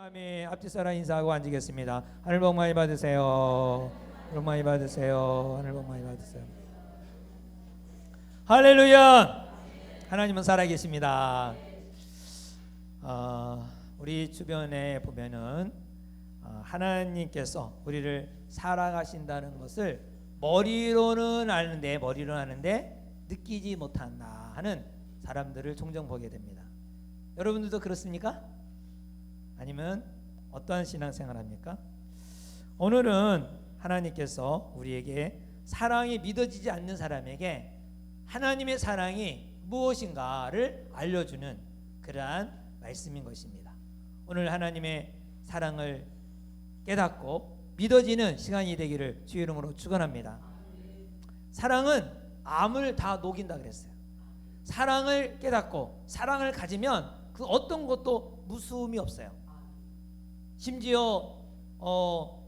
아멘. 앞뒤 사람 인사하고 앉으겠습니다. 하늘 복 많이 받으세요. 복 많이 받으세요. 하늘 복 많이 받으세요. 할렐루야. 하나님은 살아계십니다. 우리 주변에 보면은 하나님께서 우리를 사랑하신다는 것을 머리로는 아는데 느끼지 못한다 하는 사람들을 종종 보게 됩니다. 여러분들도 그렇습니까? 아니면 어떠한 신앙생활 합니까? 오늘은 하나님께서 우리에게 사랑이 믿어지지 않는 사람에게 하나님의 사랑이 무엇인가를 알려주는 그러한 말씀인 것입니다. 오늘 하나님의 사랑을 깨닫고 믿어지는 시간이 되기를 주의 이름으로 축원합니다. 사랑은 암을 다 녹인다 그랬어요. 사랑을 깨닫고 사랑을 가지면 그 어떤 것도 무서움이 없어요. 심지어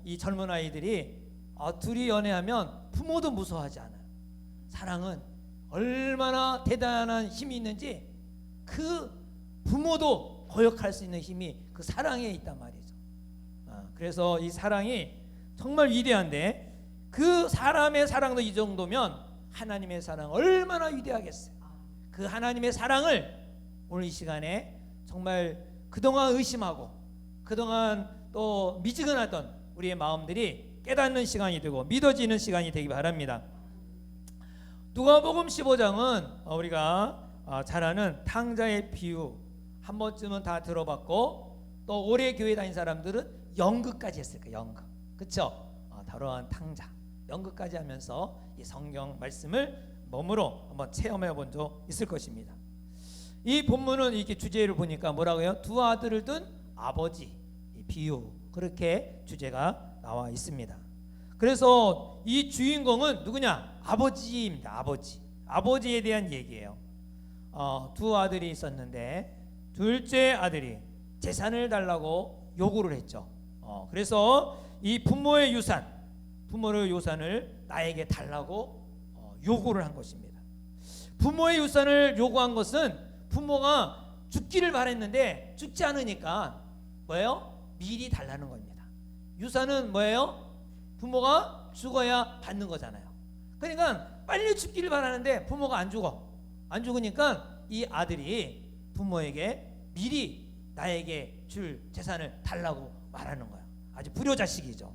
이 젊은 아이들이 둘이 연애하면 부모도 무서워하지 않아요. 사랑은 얼마나 대단한 힘이 있는지 그 부모도 거역할 수 있는 힘이 그 사랑에 있단 말이죠. 그래서 이 사랑이 정말 위대한데 그 사람의 사랑도 이 정도면 하나님의 사랑 얼마나 위대하겠어요. 그 하나님의 사랑을 오늘 이 시간에 정말 그동안 의심하고 그동안 또 미지근하던 우리의 마음들이 깨닫는 시간이 되고 믿어지는 시간이 되기 바랍니다. 누가복음 15장은 우리가 잘 아는 탕자의 비유 한 번쯤은 다 들어봤고 또 오래 교회 다닌 사람들은 연극까지 했을 거예요. 연극, 그렇죠? 다뤄한 탕자 연극까지 하면서 이 성경 말씀을 몸으로 한번 체험해 본 적 있을 것입니다. 이 본문은 이렇게 주제를 보니까 뭐라고요? 두 아들을 둔 아버지 비유, 그렇게 주제가 나와 있습니다. 그래서 이 주인공은 누구냐? 아버지입니다. 아버지에 대한 얘기예요. 두 아들이 있었는데 둘째 아들이 재산을 달라고 요구를 했죠. 그래서 이 부모의 유산을 나에게 달라고 요구를 한 것입니다. 부모의 유산을 요구한 것은 부모가 죽기를 바랬는데 죽지 않으니까 뭐예요? 미리 달라는 겁니다. 유산은 뭐예요? 부모가 죽어야 받는 거잖아요. 그러니까 빨리 죽기를 바라는데 부모가 안 죽으니까 이 아들이 부모에게 미리 나에게 줄 재산을 달라고 말하는 거예요. 아주 불효자식이죠.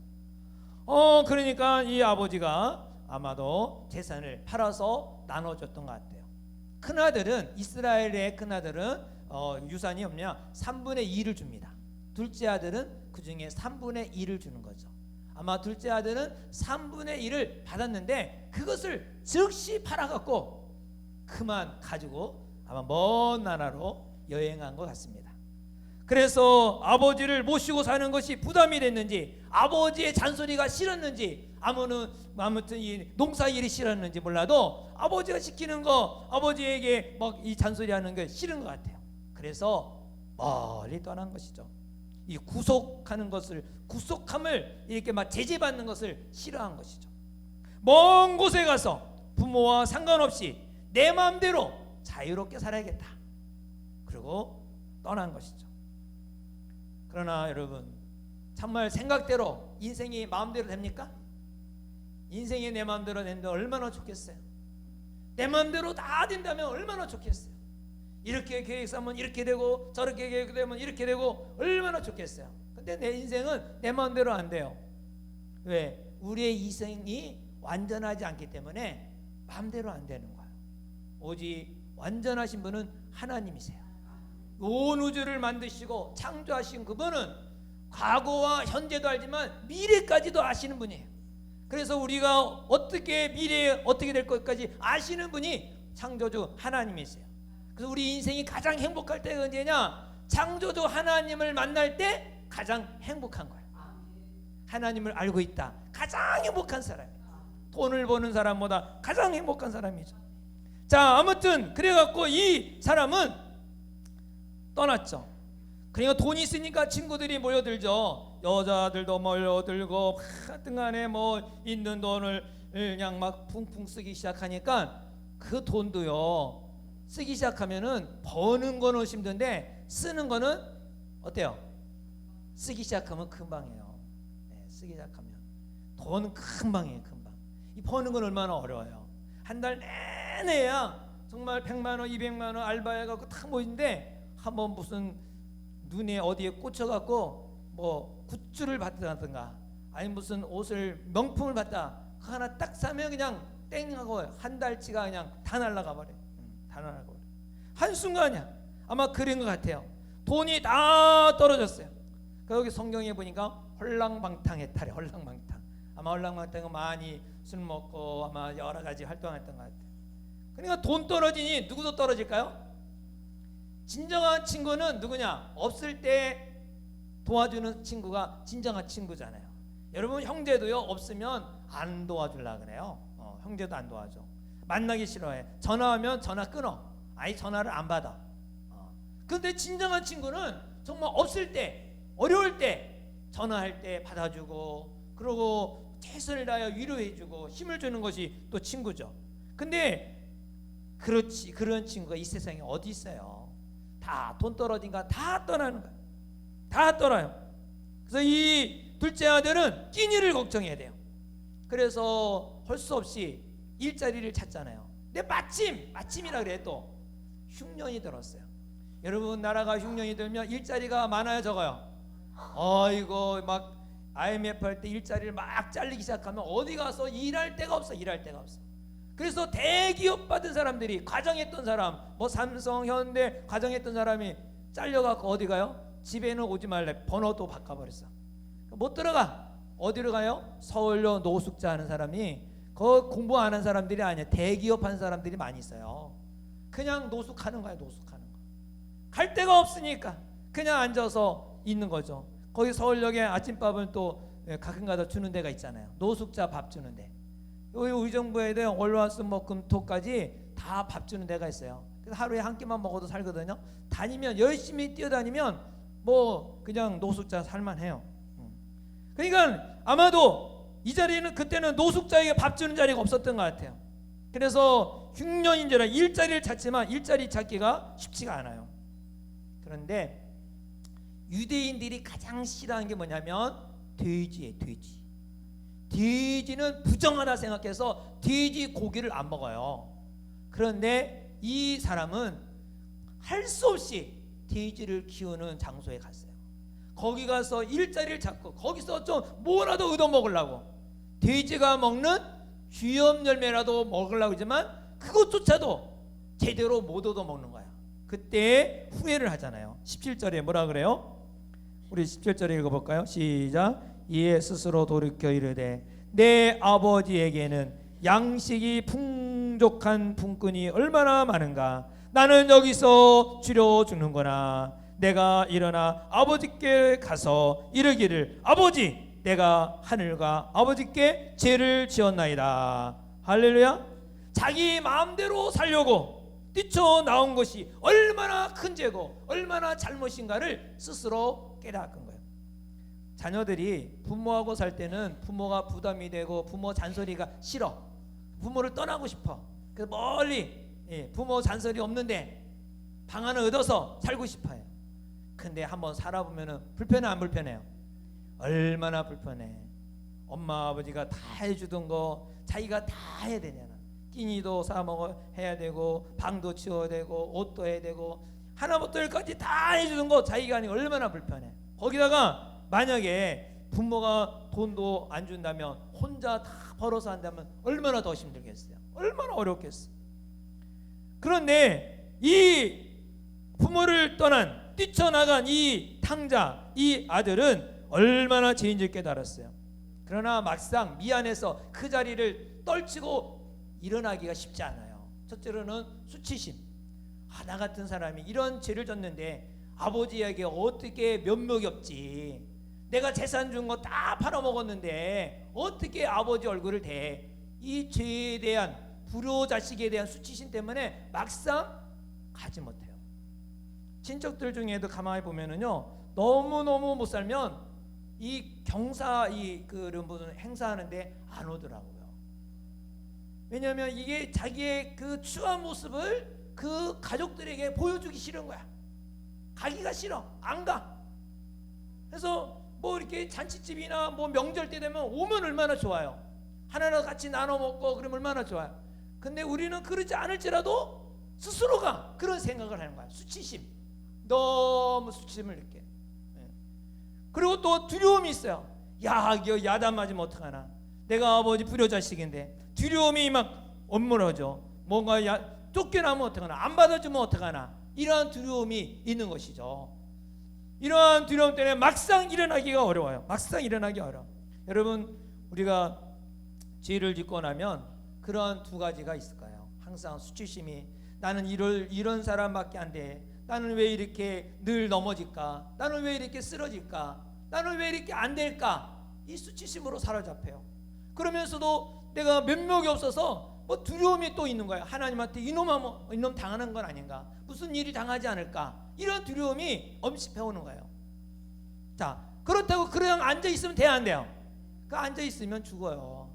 그러니까 이 아버지가 아마도 재산을 팔아서 나눠줬던 것 같아요. 큰아들은, 이스라엘의 큰아들은 유산이 없냐? 3분의 2를 줍니다. 둘째 아들은 그 중에 3분의 1을 주는 거죠. 아마 둘째 아들은 3분의 1을 받았는데 그것을 즉시 팔아갖고 그만 가지고 아마 먼 나라로 여행한 것 같습니다. 그래서 아버지를 모시고 사는 것이 부담이 됐는지 아버지의 잔소리가 싫었는지 아무튼 이 농사 일이 싫었는지 몰라도 아버지가 시키는 거 아버지에게 막 이 잔소리하는 게 싫은 것 같아요. 그래서 멀리 떠난 것이죠. 이 구속함을 이렇게 막 제재받는 것을 싫어한 것이죠. 먼 곳에 가서 부모와 상관없이 내 마음대로 자유롭게 살아야겠다. 그리고 떠난 것이죠. 그러나 여러분, 정말 생각대로 인생이 마음대로 됩니까? 인생이 내 마음대로 되는데 얼마나 좋겠어요. 내 마음대로 다 된다면 얼마나 좋겠어요. 이렇게 계획 세우면 이렇게 되고 저렇게 계획되면 이렇게 되고 얼마나 좋겠어요. 근데 내 인생은 내 마음대로 안 돼요. 왜? 우리의 인생이 완전하지 않기 때문에 마음대로 안 되는 거예요. 오직 완전하신 분은 하나님이세요. 온 우주를 만드시고 창조하신 그분은 과거와 현재도 알지만 미래까지도 아시는 분이에요. 그래서 우리가 어떻게 미래에 어떻게 될 것까지 아시는 분이 창조주 하나님이세요. 그래서 우리 인생이 가장 행복할 때가 언제냐? 창조주 하나님을 만날 때 가장 행복한 거예요. 하나님을 알고 있다. 가장 행복한 사람이에요. 돈을 버는 사람보다 가장 행복한 사람이죠. 자, 아무튼 그래갖고 이 사람은 떠났죠. 그러니까 돈이 있으니까 친구들이 모여들죠. 여자들도 모여들고 하여튼간에 뭐 있는 돈을 그냥 막 풍풍 쓰기 시작하니까 그 돈도요 쓰기 시작하면은 버는 거는 힘든데 쓰는 거는 어때요? 쓰기 시작하면 금방이에요. 네, 쓰기 시작하면 돈 금방이에요. 금방. 이 버는 건 얼마나 어려워요. 한 달 내내야 정말 100만 원, 200만 원 알바해갖고 탁 모인데 한번 무슨 눈에 어디에 꽂혀갖고 뭐 굿즈를 받다든가 아니 무슨 옷을 명품을 받다 하나 딱 사면 그냥 땡하고 한 달치가 그냥 다 날아가 버려. 다 날아가 버려. 한순간이야. 아마 그런 것 같아요. 돈이 다 떨어졌어요. 여기 성경에 보니까 헐랑방탕했다래. 헐랑방탕. 아마 헐랑방탕은 많이 술 먹고 아마 여러 가지 활동했던 것 같아요. 그러니까 돈 떨어지니 누구도 떨어질까요? 진정한 친구는 누구냐? 없을 때 도와주는 친구가 진정한 친구잖아요. 여러분 형제도요 없으면 안 도와주려고 그래요. 형제도 안 도와줘. 만나기 싫어해. 전화하면 전화 끊어. 아예 전화를 안 받아. 근데 진정한 친구는 정말 없을 때 어려울 때 전화할 때 받아주고 그러고 최선을 다하여 위로해주고 힘을 주는 것이 또 친구죠. 근데 그렇지 그런 친구가 이 세상에 어디 있어요? 다 돈 떨어진가 다 떠나는 거야. 다 떠나요. 그래서 이 둘째 아들은 끼니를 걱정해야 돼요. 그래서 할 수 없이 일자리를 찾잖아요. 근데 마침이라 그래 또 흉년이 들었어요. 여러분 나라가 흉년이 들면 일자리가 많아요 적어요? 이거 막 IMF 할 때 일자리를 막 잘리기 시작하면 어디 가서 일할 데가 없어. 일할 데가 없어. 그래서 대기업 받은 사람들이 가정했던 사람 뭐 삼성 현대 가정했던 사람이 잘려갖고 어디 가요? 집에는 오지 말래. 번호도 바꿔버렸어. 못 들어가. 어디로 가요? 서울로 노숙자 하는 사람이 그 공부 안 한 사람들이 아니야. 대기업 한 사람들이 많이 있어요. 그냥 노숙하는 거야. 노숙하는 거. 갈 데가 없으니까 그냥 앉아서 있는 거죠. 거기 서울역에 아침밥을 또 가끔가다 주는 데가 있잖아요. 노숙자 밥 주는 데. 여기 우리 정부에 대한 월화수목금토까지 다 밥 주는 데가 있어요. 그래서 하루에 한 끼만 먹어도 살거든요. 다니면 열심히 뛰어다니면 뭐 그냥 노숙자 살만해요. 그러니까 아마도 이 자리는 그때는 노숙자에게 밥 주는 자리가 없었던 것 같아요. 그래서 흉년인지라 일자리를 찾지만 일자리 찾기가 쉽지가 않아요. 그런데 유대인들이 가장 싫어하는 게 뭐냐면 돼지예요. 돼지. 돼지는 부정하다 생각해서 돼지 고기를 안 먹어요. 그런데 이 사람은 할 수 없이 돼지를 키우는 장소에 갔어요. 거기 가서 일자리를 찾고 거기서 좀 뭐라도 얻어먹으려고 돼지가 먹는 쥐염 열매라도 먹으려고 하지만 그것조차도 제대로 못 얻어먹는 거야. 그때 후회를 하잖아요. 17절에 뭐라 그래요? 우리 17절에 읽어볼까요? 시작. 이에 스스로 돌이켜 이르되 내 아버지에게는 양식이 풍족한 품꾼이 얼마나 많은가. 나는 여기서 주려 죽는구나. 내가 일어나 아버지께 가서 이르기를 아버지 내가 하늘과 아버지께 죄를 지었나이다. 할렐루야. 자기 마음대로 살려고 뛰쳐나온 것이 얼마나 큰 죄고 얼마나 잘못인가를 스스로 깨닫은 거예요. 자녀들이 부모하고 살 때는 부모가 부담이 되고 부모 잔소리가 싫어. 부모를 떠나고 싶어. 그래서 멀리 부모 잔소리 없는데 방 하나 얻어서 살고 싶어요. 근데 한번 살아보면 불편해 안 불편해요? 얼마나 불편해. 엄마 아버지가 다 해주던 거 자기가 다 해야 되잖아. 끼니도 사 먹어 해야 되고 방도 치워야 되고 옷도 해야 되고 하나부터 열까지 다 해주는 거 자기가 아니고 얼마나 불편해. 거기다가 만약에 부모가 돈도 안 준다면 혼자 다 벌어서 한다면 얼마나 더 힘들겠어요. 얼마나 어렵겠어. 그런데 이 부모를 떠난 뛰쳐나간 이 탕자 이 아들은 얼마나 죄인지 깨달았어요. 그러나 막상 미안해서 그 자리를 떨치고 일어나기가 쉽지 않아요. 첫째로는 수치심. 나 같은 사람이 이런 죄를 졌는데 아버지에게 어떻게 면목이 없지. 내가 재산 준 거 다 팔아먹었는데 어떻게 아버지 얼굴을 대. 이 죄에 대한 불효 자식에 대한 수치심 때문에 막상 가지 못해요. 친척들 중에도 가만히 보면은요 너무너무 못 살면 이 경사 그런 분은 행사하는데 안 오더라고요. 왜냐하면 이게 자기의 그 추한 모습을 그 가족들에게 보여주기 싫은 거야. 가기가 싫어. 안 가. 그래서 뭐 이렇게 잔치집이나 뭐 명절 때 되면 오면 얼마나 좋아요. 하나로 같이 나눠 먹고 그러면 얼마나 좋아요. 근데 우리는 그러지 않을지라도 스스로가 그런 생각을 하는 거야. 수치심, 너무 수치심을 느껴. 그리고 또 두려움이 있어요. 야, 이거 야단 맞으면 어떡하나. 내가 아버지 불효자식인데 두려움이 막 엄물어져. 뭔가 쫓겨나면 어떡하나, 안 받아주면 어떡하나, 이러한 두려움이 있는 것이죠. 이러한 두려움 때문에 막상 일어나기가 어려워요. 막상 일어나기 어려워. 여러분, 우리가 죄를 짓고 나면 그런 두 가지가 있을 거예요. 항상 수치심이, 나는 이런 사람밖에 안 돼. 나는 왜 이렇게 늘 넘어질까? 나는 왜 이렇게 쓰러질까? 나는 왜 이렇게 안 될까? 이 수치심으로 사로잡혀요. 그러면서도 내가 면목이 없어서 뭐 두려움이 또 있는 거예요. 하나님한테 이놈 당하는 건 아닌가? 무슨 일이 당하지 않을까? 이런 두려움이 엄습해오는 거예요. 자, 그렇다고 그냥 앉아있으면 돼야 안 돼요? 그 앉아있으면 죽어요.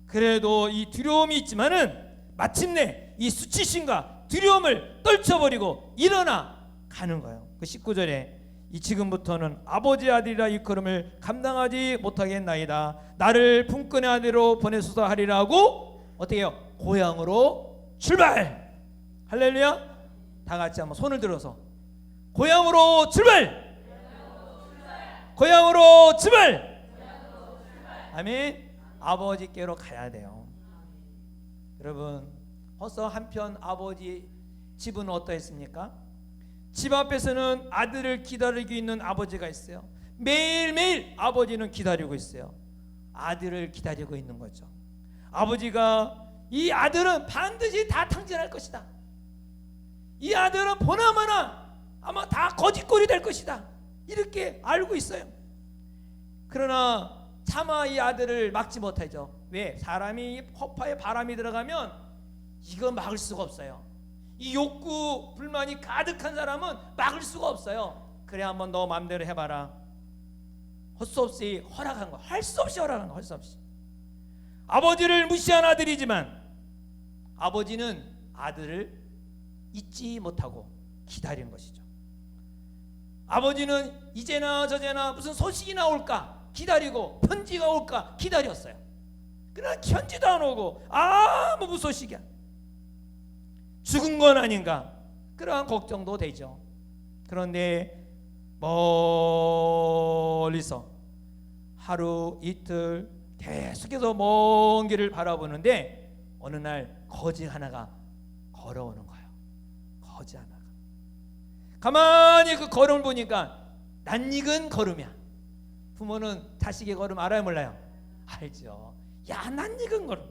그래도 이 두려움이 있지만은 마침내 이 수치심과 두려움을 떨쳐버리고 일어나 가는 거예요. 그 19절에 이 지금부터는 아버지 아들이라 일컬음을 감당하지 못하겠나이다. 나를 품꾼의 아들로 보내소서 하리라고 어떻게 해요? 고향으로 출발. 할렐루야. 다 같이 한번 손을 들어서 고향으로 출발. 고향으로 출발. 아멘. 아버지께로 가야 돼요. 여러분, 벌써 한편 아버지 집은 어떠했습니까? 집 앞에서는 아들을 기다리고 있는 아버지가 있어요. 매일매일 아버지는 기다리고 있어요. 아들을 기다리고 있는 거죠. 아버지가 이 아들은 반드시 다 탕진할 것이다. 이 아들은 보나마나 아마 다 거짓골이 될 것이다. 이렇게 알고 있어요. 그러나 차마 이 아들을 막지 못하죠. 왜? 사람이 허파에 바람이 들어가면 이거 막을 수가 없어요. 이 욕구 불만이 가득한 사람은 막을 수가 없어요. 그래, 한번 너 마음대로 해봐라. 할 수 없이 허락한 거, 할 수 없이 허락한 거, 할 수 없이. 아버지를 무시한 아들이지만 아버지는 아들을 잊지 못하고 기다린 것이죠. 아버지는 이제나 저제나 무슨 소식이 나올까 기다리고, 편지가 올까 기다렸어요. 그러나 편지도 안 오고 아무 소식이야. 죽은 건 아닌가, 그러한 걱정도 되죠. 그런데 멀리서 하루 이틀 계속해서 먼 길을 바라보는데 어느 날 거지 하나가 걸어오는 거예요. 거지 하나가 가만히 그 걸음을 보니까 낯익은 걸음이야. 부모는 자식의 걸음 알아요, 몰라요? 알죠. 야, 낯익은 걸음.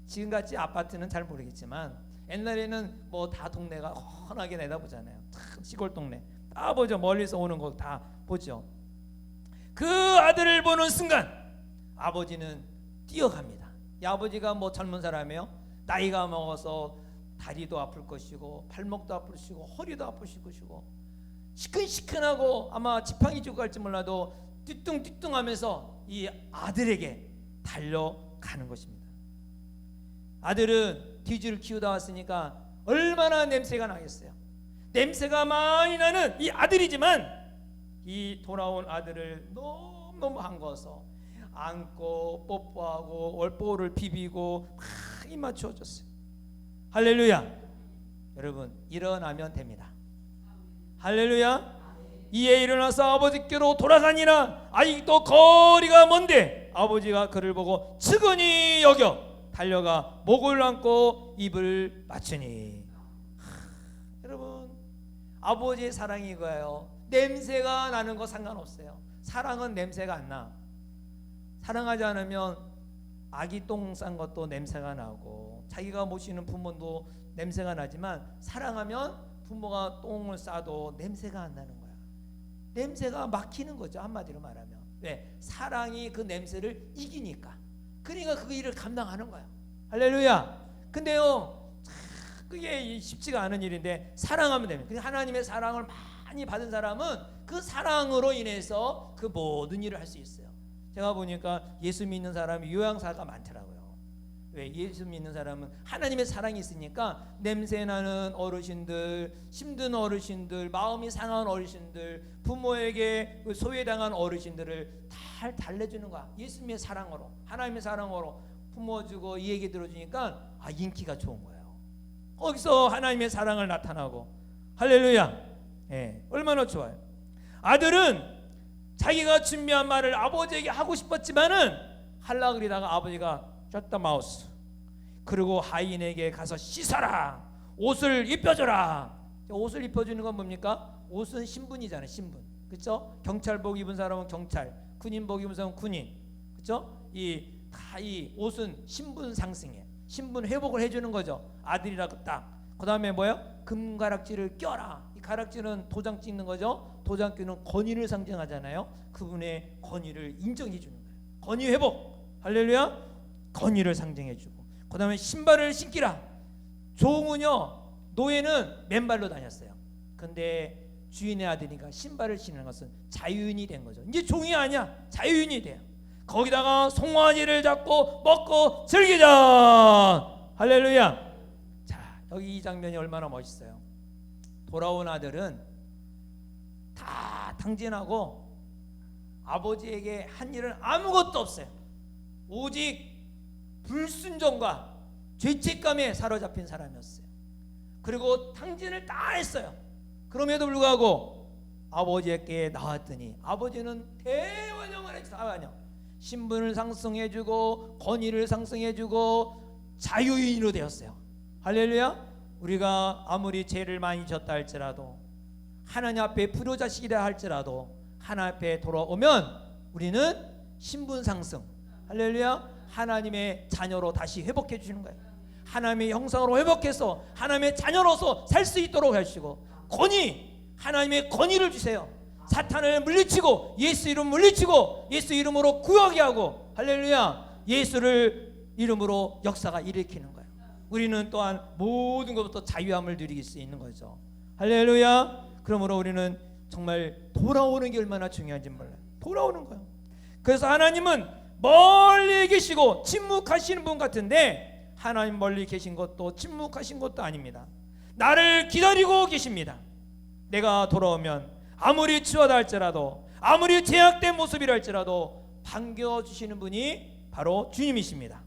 지금같이 아파트는 잘 모르겠지만 옛날에는 뭐 다 동네가 훤하게 내다보잖아요. 참 시골 동네 다 보죠. 멀리서 오는 거 다 보죠. 그 아들을 보는 순간 아버지는 뛰어갑니다. 이 아버지가 뭐 젊은 사람이에요. 나이가 먹어서 다리도 아플 것이고 발목도 아플 것이고 허리도 아플 것이고 시큰시큰하고 아마 지팡이 쥐고 갈지 몰라도 띠뚱띠뚱하면서 이 아들에게 달려가는 것입니다. 아들은 돼지를 키우다 왔으니까 얼마나 냄새가 나겠어요. 냄새가 많이 나는 이 아들이지만 이 돌아온 아들을 너무너무 반가워서 안고 뽀뽀하고 얼뽀를 비비고 막 입 맞춰줬어요. 할렐루야. 여러분, 일어나면 됩니다. 할렐루야. 이에 일어나서 아버지께로 돌아가니라. 아직도 거리가 먼데 아버지가 그를 보고 측은히 여겨 달려가 목을 안고 입을 맞추니. 여러분, 아버지의 사랑이 이거예요. 냄새가 나는 거 상관없어요. 사랑은 냄새가 안 나. 사랑하지 않으면 아기 똥 싼 것도 냄새가 나고 자기가 모시는 부모도 냄새가 나지만 사랑하면 부모가 똥을 싸도 냄새가 안 나는 거야. 냄새가 막히는 거죠, 한마디로 말하면. 왜? 사랑이 그 냄새를 이기니까. 그러니까 그 일을 감당하는 거야. 할렐루야. 근데요, 그게 쉽지가 않은 일인데 사랑하면 됩니다. 하나님의 사랑을 많이 받은 사람은 그 사랑으로 인해서 그 모든 일을 할 수 있어요. 제가 보니까 예수 믿는 사람이 요양사가 많더라고요. 왜? 예수 믿는 사람은 하나님의 사랑이 있으니까 냄새나는 어르신들, 힘든 어르신들, 마음이 상한 어르신들, 부모에게 소외당한 어르신들을 잘 달래주는 거야. 예수님의 사랑으로, 하나님의 사랑으로 품어주고 이 얘기 들어주니까 인기가 좋은 거예요. 거기서 하나님의 사랑을 나타나고. 할렐루야. 예, 얼마나 좋아요. 아들은 자기가 준비한 말을 아버지에게 하고 싶었지만은 하려고 그러다가 아버지가 셔트 마우스, 그리고 하인에게 가서 씻어라, 옷을 입혀줘라. 옷을 입혀주는 건 뭡니까? 옷은 신분이잖아요. 신분, 그렇죠? 경찰복 입은 사람은 경찰, 군인복 입은 사람은 군인, 그렇죠? 이 옷은 신분 상승에, 신분 회복을 해주는 거죠. 아들이라고 딱. 그 다음에 뭐예요? 금가락지를 껴라. 이 가락지는 도장 찍는 거죠. 도장 끼는 권위를 상징하잖아요. 그분의 권위를 인정해 주는 거예요. 권위 회복. 할렐루야. 권위를 상징해주고, 그 다음에 신발을 신기라. 종은요, 노예는 맨발로 다녔어요. 근데 주인의 아들이니까 신발을 신는 것은 자유인이 된 거죠. 이제 종이 아니야, 자유인이 돼요. 거기다가 송아지를 잡고 먹고 즐기자. 할렐루야. 자, 여기 이 장면이 얼마나 멋있어요. 돌아온 아들은 다 탕진하고 아버지에게 한 일은 아무것도 없어요. 오직 불순종과 죄책감에 사로잡힌 사람이었어요. 그리고 탕진을 다 했어요. 그럼에도 불구하고 아버지에게 나왔더니 아버지는 대환영을 했어요. 대환영. 신분을 상승해주고 권위를 상승해주고 자유인으로 되었어요. 할렐루야. 우리가 아무리 죄를 많이 졌다 할지라도, 하나님 앞에 불효자식이라 할지라도 하나님 앞에 돌아오면 우리는 신분 상승, 할렐루야, 하나님의 자녀로 다시 회복해 주시는 거예요. 하나님의 형상으로 회복해서 하나님의 자녀로서 살 수 있도록 하시고, 권위, 하나님의 권위를 주세요. 사탄을 물리치고 예수 이름 물리치고 예수 이름으로 구하게 하고, 할렐루야, 예수를 이름으로 역사가 일으키는 거예요. 우리는 또한 모든 것부터 자유함을 누릴 수 있는 거죠. 할렐루야. 그러므로 우리는 정말 돌아오는 게 얼마나 중요한지 몰라요. 돌아오는 거예요. 그래서 하나님은 멀리 계시고 침묵하시는 분 같은데, 하나님 멀리 계신 것도 침묵하신 것도 아닙니다. 나를 기다리고 계십니다. 내가 돌아오면 아무리 추하다 할지라도, 아무리 제약된 모습이라 할지라도 반겨주시는 분이 바로 주님이십니다.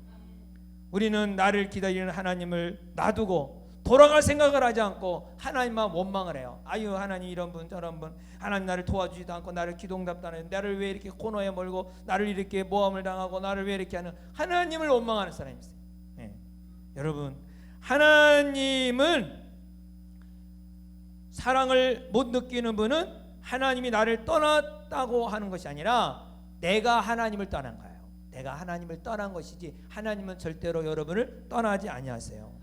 우리는 나를 기다리는 하나님을 놔두고 돌아갈 생각을 하지 않고 하나님만 원망을 해요. 아유, 하나님 이런 분 저런 분, 하나님 나를 도와주지도 않고 나를 기도응답도 안 해요. 나를 왜 이렇게 코너에 몰고 나를 이렇게 모함을 당하고 나를 왜 이렇게 하는, 하나님을 원망하는 사람이 있어요. 네. 여러분, 하나님은 사랑을 못 느끼는 분은 하나님이 나를 떠났다고 하는 것이 아니라 내가 하나님을 떠난 거예요. 내가 하나님을 떠난 것이지 하나님은 절대로 여러분을 떠나지 아니하세요.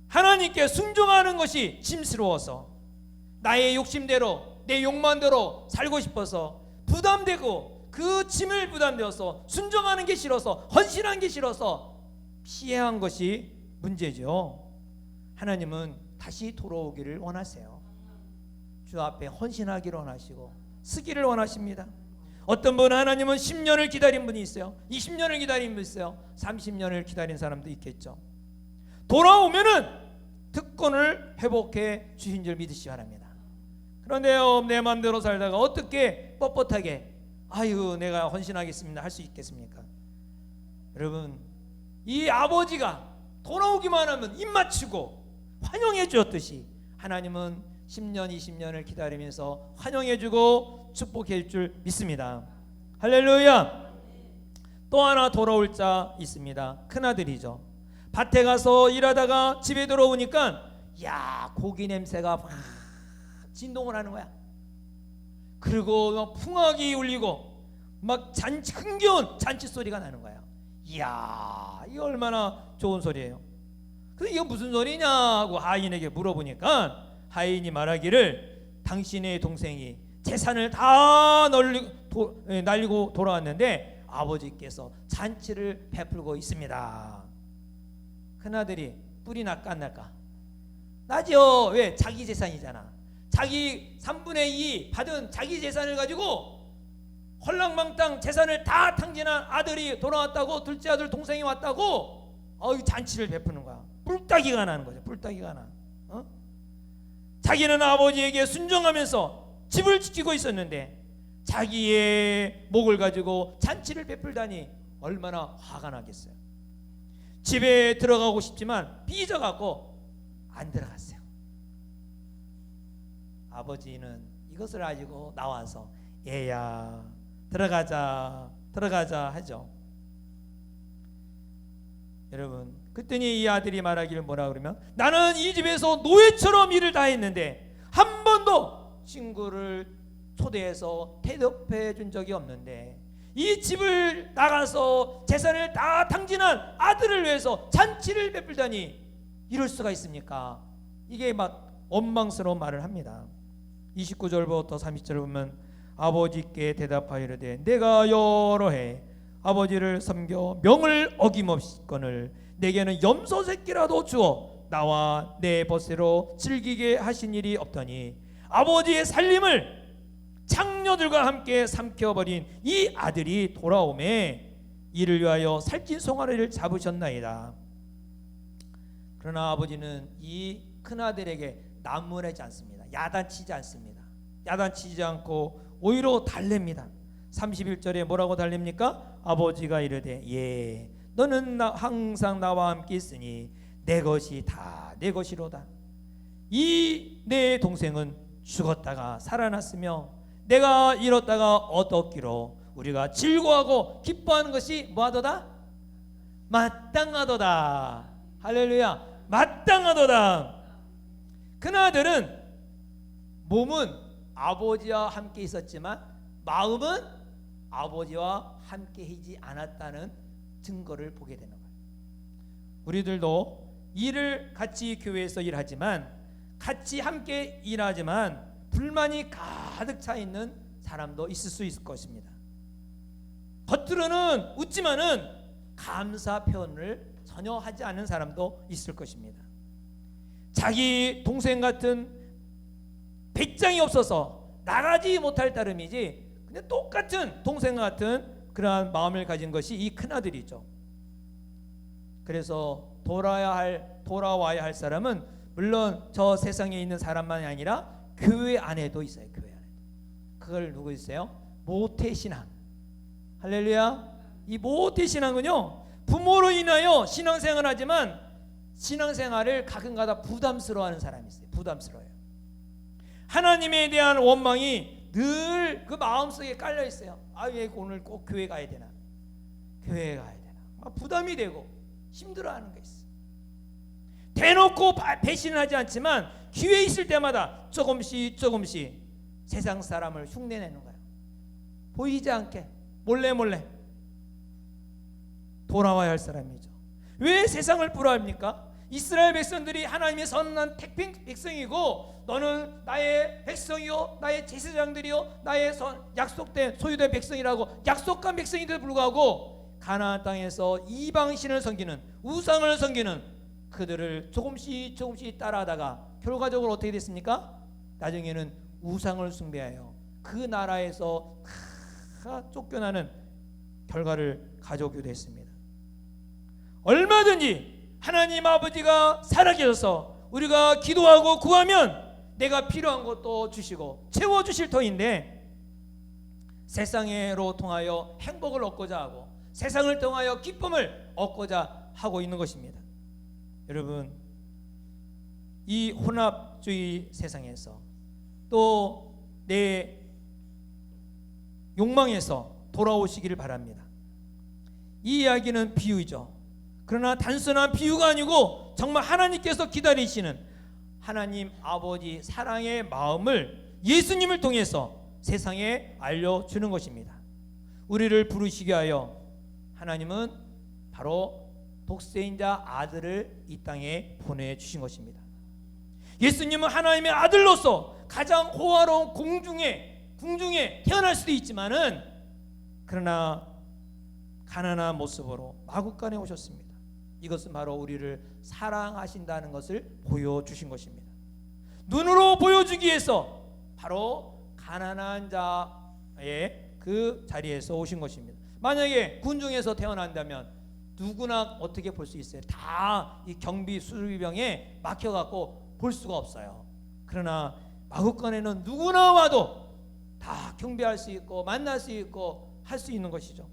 하나님께 순종하는 것이 짐스러워서, 나의 욕심대로 내 욕망대로 살고 싶어서 부담되고 그 짐을 부담되어서 순종하는 게 싫어서, 헌신한 게 싫어서 피해한 것이 문제죠. 하나님은 다시 돌아오기를 원하세요. 주 앞에 헌신하기를 원하시고 쓰기를 원하십니다. 어떤 분은 하나님은 10년을 기다린 분이 있어요. 20년을 기다린 분이 있어요. 30년을 기다린 사람도 있겠죠. 돌아오면은 특권을 회복해 주신 줄 믿으시기 바랍니다. 그런데요, 내 마음대로 살다가 어떻게 뻣뻣하게 아유 내가 헌신하겠습니다 할 수 있겠습니까? 여러분, 이 아버지가 돌아오기만 하면 입 맞추고 환영해 주었듯이 하나님은 10년 20년을 기다리면서 환영해 주고 축복해 줄 믿습니다. 할렐루야. 또 하나 돌아올 자 있습니다. 큰아들이죠. 밭에 가서 일하다가 집에 들어오니까 야, 고기 냄새가 막 진동을 하는 거야. 그리고 막 풍악이 울리고 막 흥겨운 잔치 소리가 나는 거야. 이야, 이거 얼마나 좋은 소리예요. 근데 이거 무슨 소리냐고 하인에게 물어보니까 하인이 말하기를 당신의 동생이 재산을 다 날리고 돌아왔는데 아버지께서 잔치를 베풀고 있습니다. 큰아들이 뿔이 날까 안 날까? 나죠. 왜? 자기 재산이잖아. 자기 3분의 2 받은 자기 재산을 가지고 헐랑망땅 재산을 다 탕진한 아들이 돌아왔다고, 둘째 아들 동생이 왔다고 잔치를 베푸는 거야. 뿔따기가 나는 거죠. 뿔따기가 나. 자기는 아버지에게 순종하면서 집을 지키고 있었는데 자기의 목을 가지고 잔치를 베풀다니 얼마나 화가 나겠어요. 집에 들어가고 싶지만 삐져갖고 안 들어갔어요. 아버지는 이것을 가지고 나와서 얘야 들어가자 하죠. 여러분, 그랬더니 이 아들이 말하기를 뭐라 그러면, 나는 이 집에서 노예처럼 일을 다 했는데 한 번도 친구를 초대해서 대접해 준 적이 없는데 이 집을 나가서 재산을 다 탕진한 아들을 위해서 잔치를 베풀다니 이럴 수가 있습니까? 이게 막 원망스러운 말을 합니다. 29절부터 30절을 보면 아버지께 대답하여 이르되 내가 여러 해 아버지를 섬겨 명을 어김없거늘 내게는 염소 새끼라도 주어 나와 내 벗새로 즐기게 하신 일이 없더니 아버지의 살림을 창녀들과 함께 삼켜버린 이 아들이 돌아오매 이를 위하여 살찐 송아리를 잡으셨나이다. 그러나 아버지는 이 큰아들에게 난무하지 않습니다. 야단치지 않습니다. 야단치지 않고 오히려 달랩니다. 31절에 뭐라고 달랩니까? 아버지가 이르되 예 너는 항상 나와 함께 있으니 내 것이 다 내 것이로다. 이 내 동생은 죽었다가 살아났으며 내가 잃었다가 얻었기로 우리가 즐거워하고 기뻐하는 것이 뭐하도다? 마땅하도다. 할렐루야. 마땅하도다. 그나들은 몸은 아버지와 함께 있었지만 마음은 아버지와 함께 하지 않았다는 증거를 보게 되는 거예요. 우리들도 일을 같이 교회에서 일하지만 같이 함께 일하지만 불만이 가득 차 있는 사람도 있을 수 있을 것입니다. 겉으로는 웃지만은 감사 표현을 전혀 하지 않는 사람도 있을 것입니다. 자기 동생 같은 배짱이 없어서 나가지 못할 따름이지 근데 똑같은 동생 같은 그러한 마음을 가진 것이 이 큰아들이죠. 그래서 돌아와야 할 사람은 물론 저 세상에 있는 사람만이 아니라 교회 안에도 있어요. 교회 안에도. 그걸 누구 있어요? 모태신앙. 할렐루야. 이 모태신앙은요 부모로 인하여 신앙생활을 하지만 신앙생활을 가끔가다 부담스러워하는 사람이 있어요. 부담스러워요. 하나님에 대한 원망이 늘 그 마음속에 깔려 있어요. 왜 오늘 꼭 교회 가야 되나? 교회 가야 되나? 부담이 되고 힘들어하는 게 있어. 대놓고 배신을 하지 않지만 기회 있을 때마다 조금씩 세상 사람을 흉내내는 거예요. 보이지 않게 몰래 돌아와야 할 사람이죠. 왜 세상을 부러워합니까? 이스라엘 백성들이 하나님의 선한 택빈 백성이고 너는 나의 백성이요 나의 제사장들이요 나의 약속된 소유된 백성이라고 약속한 백성인데도 불구하고 가나안 땅에서 이방신을 섬기는 우상을 섬기는 그들을 조금씩 따라하다가 결과적으로 어떻게 됐습니까? 나중에는 우상을 숭배하여 그 나라에서 다 쫓겨나는 결과를 가져오기도 했습니다. 얼마든지 하나님 아버지가 살아계셔서 우리가 기도하고 구하면 내가 필요한 것도 주시고 채워주실 터인데 세상으로 통하여 행복을 얻고자 하고 세상을 통하여 기쁨을 얻고자 하고 있는 것입니다. 여러분, 이 혼합주의 세상에서 또 내 욕망에서 돌아오시기를 바랍니다. 이 이야기는 비유이죠. 그러나 단순한 비유가 아니고 정말 하나님께서 기다리시는 하나님 아버지 사랑의 마음을 예수님을 통해서 세상에 알려주는 것입니다. 우리를 부르시게 하여 하나님은 바로 독생자 아들을 이 땅에 보내주신 것입니다. 예수님은 하나님의 아들로서 가장 호화로운 궁중에 태어날 수도 있지만은 그러나 가난한 모습으로 마구간에 오셨습니다. 이것은 바로 우리를 사랑하신다는 것을 보여주신 것입니다. 눈으로 보여주기 위해서 바로 가난한 자의 그 자리에서 오신 것입니다. 만약에 군중에서 태어난다면 누구나 어떻게 볼 수 있어요. 다 이 경비 수리병에 막혀갖고 볼 수가 없어요. 그러나 마국간에는 누구나 와도 다 경배할 수 있고 만날 수 있고 할 수 있는 것이죠.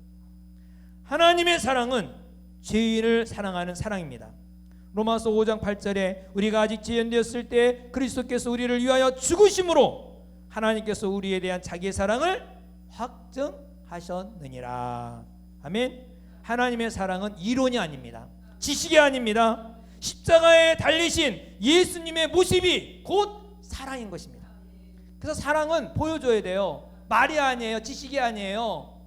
하나님의 사랑은 죄인을 사랑하는 사랑입니다. 로마서 5장 8절에 우리가 아직 지연되었을 때 그리스도께서 우리를 위하여 죽으심으로 하나님께서 우리에 대한 자기의 사랑을 확증하셨느니라. 아멘. 하나님의 사랑은 이론이 아닙니다. 지식이 아닙니다. 십자가에 달리신 예수님의 모습이 곧 사랑인 것입니다. 그래서 사랑은 보여줘야 돼요. 말이 아니에요. 지식이 아니에요.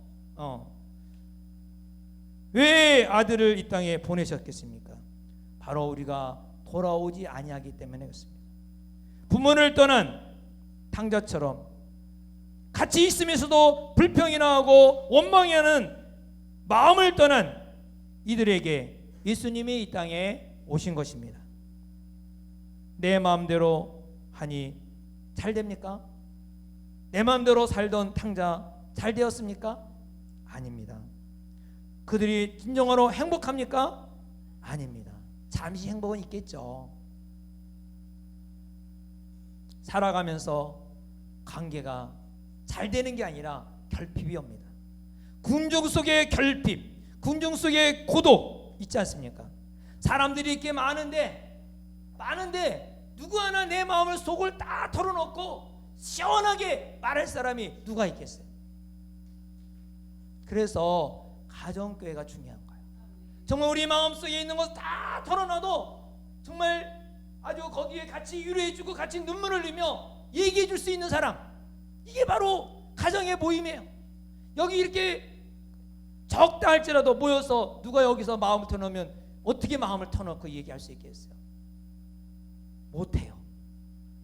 왜 아들을 이 땅에 보내셨겠습니까? 바로 우리가 돌아오지 아니하기 때문에 그렇습니다. 부모를 떠난 탕자처럼 같이 있으면서도 불평이 나고 원망이 하는 마음을 떠난 이들에게 예수님이 이 땅에 오신 것입니다. 내 마음대로 하니 잘 됩니까? 내 마음대로 살던 탕자 잘 되었습니까? 아닙니다. 그들이 진정으로 행복합니까? 아닙니다. 잠시 행복은 있겠죠. 살아가면서 관계가 잘 되는 게 아니라 결핍이 옵니다. 군중 속의 결핍, 군중 속의 고독 있지 않습니까? 사람들이 이렇게 많은데 누구 하나 내 마음을 속을 다 털어놓고 시원하게 말할 사람이 누가 있겠어요? 그래서 가정교회가 중요한 거예요. 정말 우리 마음속에 있는 것 다 털어놔도 정말 아주 거기에 같이 위로해주고 같이 눈물 흘리며 얘기해줄 수 있는 사람, 이게 바로 가정의 모임이에요. 여기 이렇게 적다 할지라도 모여서 누가 여기서 마음을 터놓으면 어떻게 마음을 터놓고 얘기할 수 있겠어요? 못해요.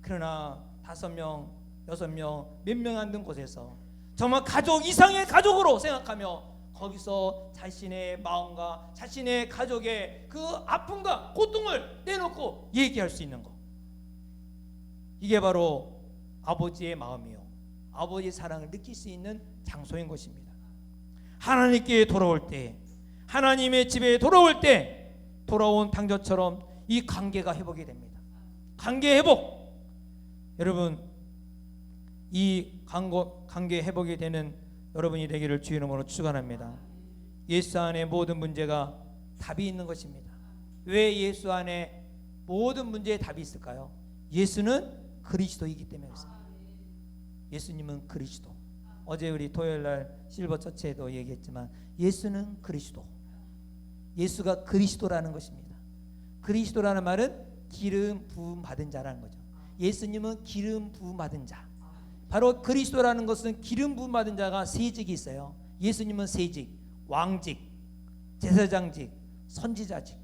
그러나 5명, 6명, 몇 명 안 된 곳에서 정말 가족 이상의 가족으로 생각하며 거기서 자신의 마음과 자신의 가족의 그 아픔과 고통을 내놓고 얘기할 수 있는 것, 이게 바로 아버지의 마음이요, 아버지의 사랑을 느낄 수 있는 장소인 것입니다. 하나님께 돌아올 때, 하나님의 집에 돌아올 때 돌아온 탕자처럼 이 관계가 회복이 됩니다. 관계 회복. 여러분, 이 관계 회복이 되는 여러분이 되기를 주의 이름으로 축원합니다. 예수 안에 모든 문제가 답이 있는 것입니다. 왜 예수 안에 모든 문제에 답이 있을까요? 예수는 그리스도이기 때문에 그렇습니다. 예수님은 그리스도. 어제 우리 토요일날 실버 처치에도 얘기했지만 예수는 그리스도. 예수가 그리스도라는 것입니다. 그리스도라는 말은 기름 부음 받은 자라는 거죠. 예수님은 기름 부음 받은 자. 바로 그리스도라는 것은 기름 부음 받은 자가 세 직이 있어요. 예수님은 세 직, 왕직, 제사장직, 선지자직.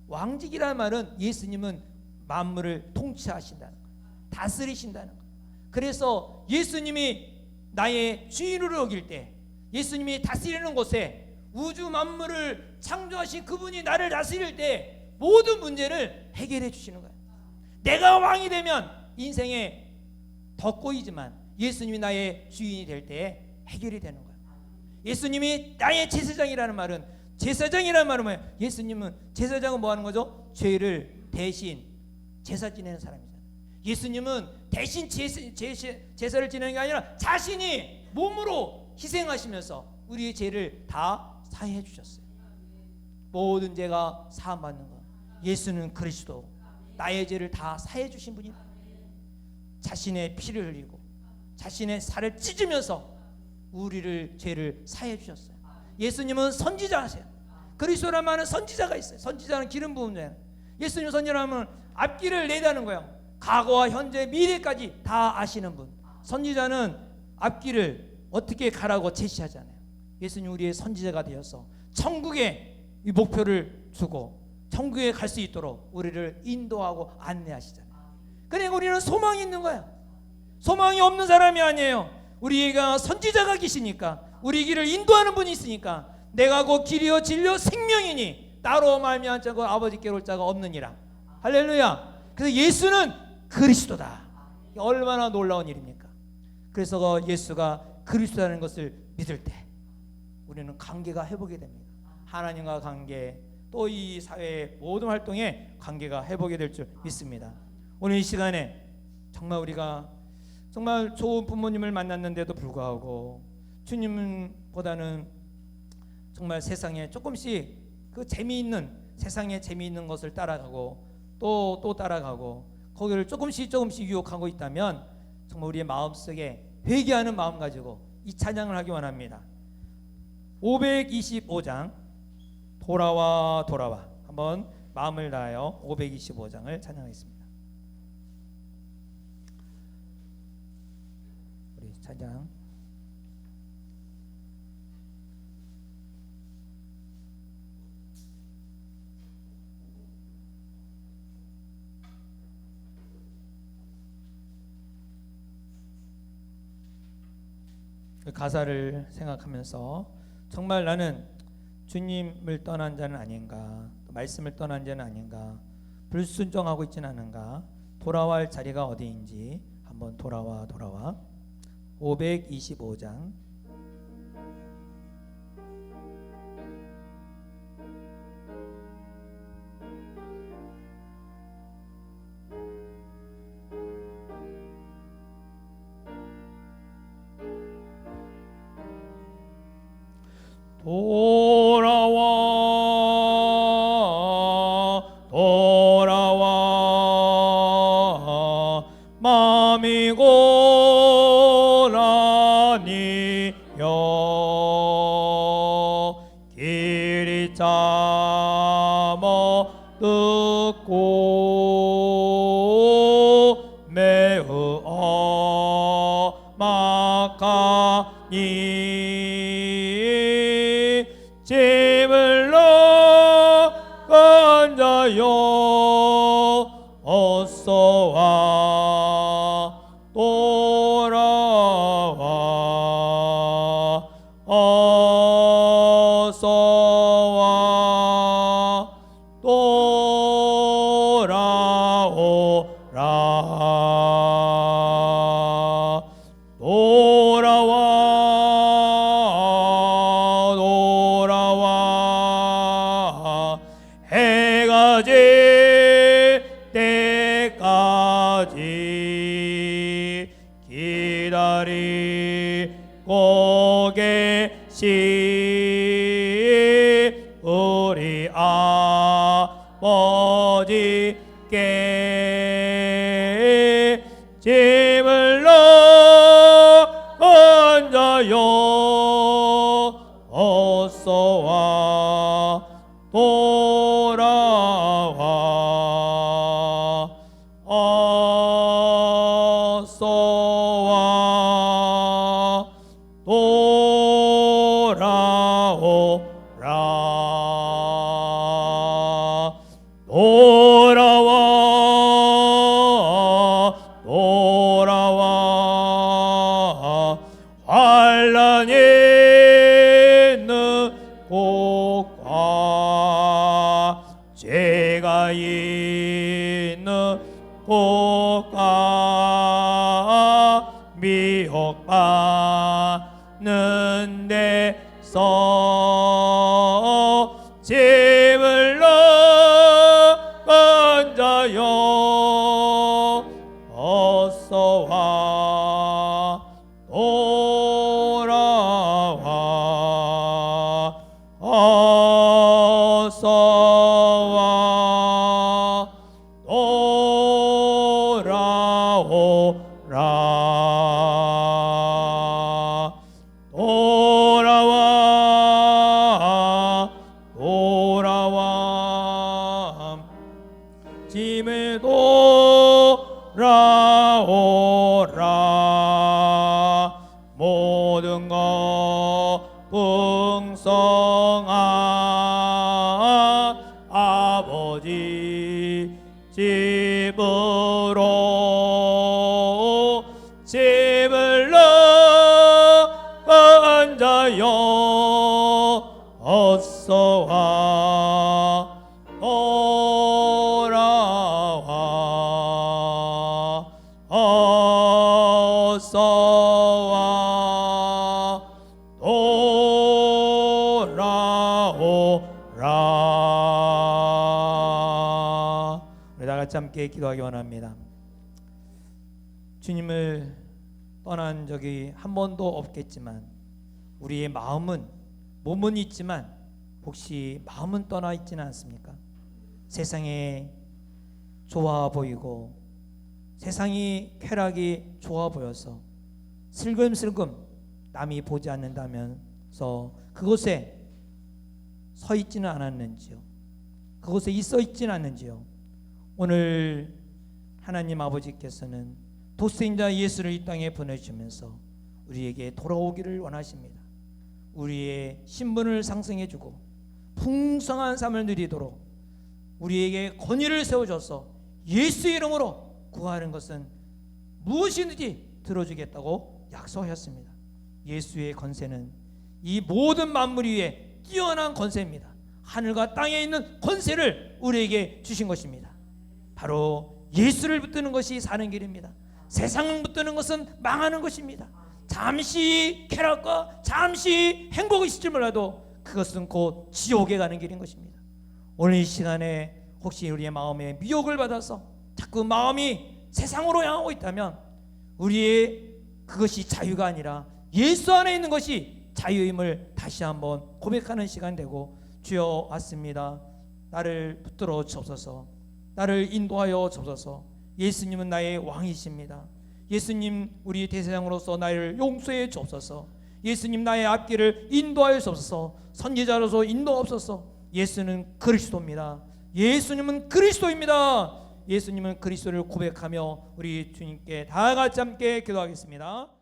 왕직이라는 말은 예수님은 만물을 통치하신다는 거예요. 다스리신다는 거예요. 그래서 예수님이 나의 주인으로 여길 때, 예수님이 다스리는 곳에 우주 만물을 창조하신 그분이 나를 다스릴 때 모든 문제를 해결해 주시는 거예요. 내가 왕이 되면 인생에 더 꼬이지만 예수님이 나의 주인이 될 때 해결이 되는 거예요. 예수님이 나의 제사장이라는 말은, 제사장이라는 말은 뭐예요? 예수님은, 제사장은 뭐 하는 거죠? 죄를 대신 제사 지내는 사람이잖아요. 예수님은 대신 제사를 지내는 게 아니라 자신이 몸으로 희생하시면서 우리의 죄를 다 사해 주셨어요. 모든 죄가 사함 받는 것. 예수는 그리스도, 나의 죄를 다 사해 주신 분입니다. 자신의 피를 흘리고 자신의 살을 찢으면서 우리를 죄를 사해 주셨어요. 예수님은 선지자세요. 그리스도라는 말은 선지자가 있어요. 선지자는 기름 부은 자예요. 예수님 선지자라면 앞길을 내다는 거예요. 과거와 현재, 미래까지 다 아시는 분. 선지자는 앞길을 어떻게 가라고 제시하잖아요. 예수님 우리의 선지자가 되어서 천국의 이 목표를 주고 천국에 갈 수 있도록 우리를 인도하고 안내하시잖아요. 그러니까 우리는 소망이 있는 거야. 소망이 없는 사람이 아니에요. 우리가 선지자가 계시니까, 우리 길을 인도하는 분이 있으니까, 내가 곧 길이요 진리요 생명이니 나로 말미암지 않고 아버지께로 올 자가 없느니라. 할렐루야. 그래서 예수는 그리스도다. 얼마나 놀라운 일입니까? 그래서 예수가 그리스도라는 것을 믿을 때 우리는 관계가 회복이 됩니다. 하나님과 관계, 또 이 사회의 모든 활동에 관계가 회복이 될 줄 믿습니다. 오늘 이 시간에 정말 우리가 정말 좋은 부모님을 만났는데도 불구하고 주님보다는 정말 세상에 조금씩 그 재미있는, 세상에 재미있는 것을 따라가고 또 따라가고 거기를 조금씩 유혹하고 있다면 정말 우리의 마음속에 회개하는 마음 가지고 이 찬양을 하기 원합니다. 525장 돌아와 돌아와, 한번 마음을 다하여 525장을 찬양하겠습니다. 우리 찬양 그 가사를 생각하면서 정말 나는 주님을 떠난 자는 아닌가, 말씀을 떠난 자는 아닌가, 불순종하고 있지는 않은가, 돌아와 할 자리가 어디인지 한번 돌아와 525장 돌아와 마음이 고라니여 길이 참어 듣고 매우 험악하니 짐을 나간 자여 어서와 돌아와 어서와 돌아오라 돌아와 해가 질 때까지 기다리고 계시 우리 아버지께 짐을 나간 자여 어서와 돌아와 어서와 돌아와 환난이 있는 곳과 죄가 있는 곳과 미혹받는 데서 짐을 나간 자여 어서와 돌아와 어서와 돌아오라 돌아와 짐을 돌아오라 모든 것 풍성한 아버지 집으로 짐을 나간 자여 어서와 돌아와 어서와 돌아오라 같이 함께 기도하기 원합니다. 주님을 떠난 적이 한 번도 없겠지만 우리의 마음은, 몸은 있지만 혹시 마음은 떠나 있지는 않습니까? 세상에 좋아 보이고 세상이 쾌락이 좋아 보여서 슬금슬금 남이 보지 않는다면서 그곳에 서 있지는 않았는지요? 그곳에 있어 있지는 않는지요? 오늘 하나님 아버지께서는 독생자 예수를 이 땅에 보내주시면서 우리에게 돌아오기를 원하십니다. 우리의 신분을 상승해주고 풍성한 삶을 누리도록 우리에게 권위를 세워줘서 예수의 이름으로 구하는 것은 무엇이든지 들어주겠다고 약속하셨습니다. 예수의 권세는 이 모든 만물 위에 뛰어난 권세입니다. 하늘과 땅에 있는 권세를 우리에게 주신 것입니다. 바로 예수를 붙드는 것이 사는 길입니다. 세상을 붙드는 것은 망하는 것입니다. 잠시 쾌락과 잠시 행복이 있을지 몰라도 그것은 곧 지옥에 가는 길인 것입니다. 오늘 이 시간에 혹시 우리의 마음에 미혹을 받아서 자꾸 마음이 세상으로 향하고 있다면 우리의 그것이 자유가 아니라 예수 안에 있는 것이 자유임을 다시 한번 고백하는 시간 되고, 주여 왔습니다. 나를 붙들어 주옵소서. 나를 인도하여 주옵소서. 예수님은 나의 왕이십니다. 예수님, 우리 대제사장으로서 나를 용서해 주옵소서. 예수님, 나의 앞길을 인도하여 주옵소서. 선지자로서 인도하옵소서. 예수는 그리스도입니다. 예수님은 그리스도입니다. 예수님은 그리스도를 고백하며 우리 주님께 다 같이 함께 기도하겠습니다.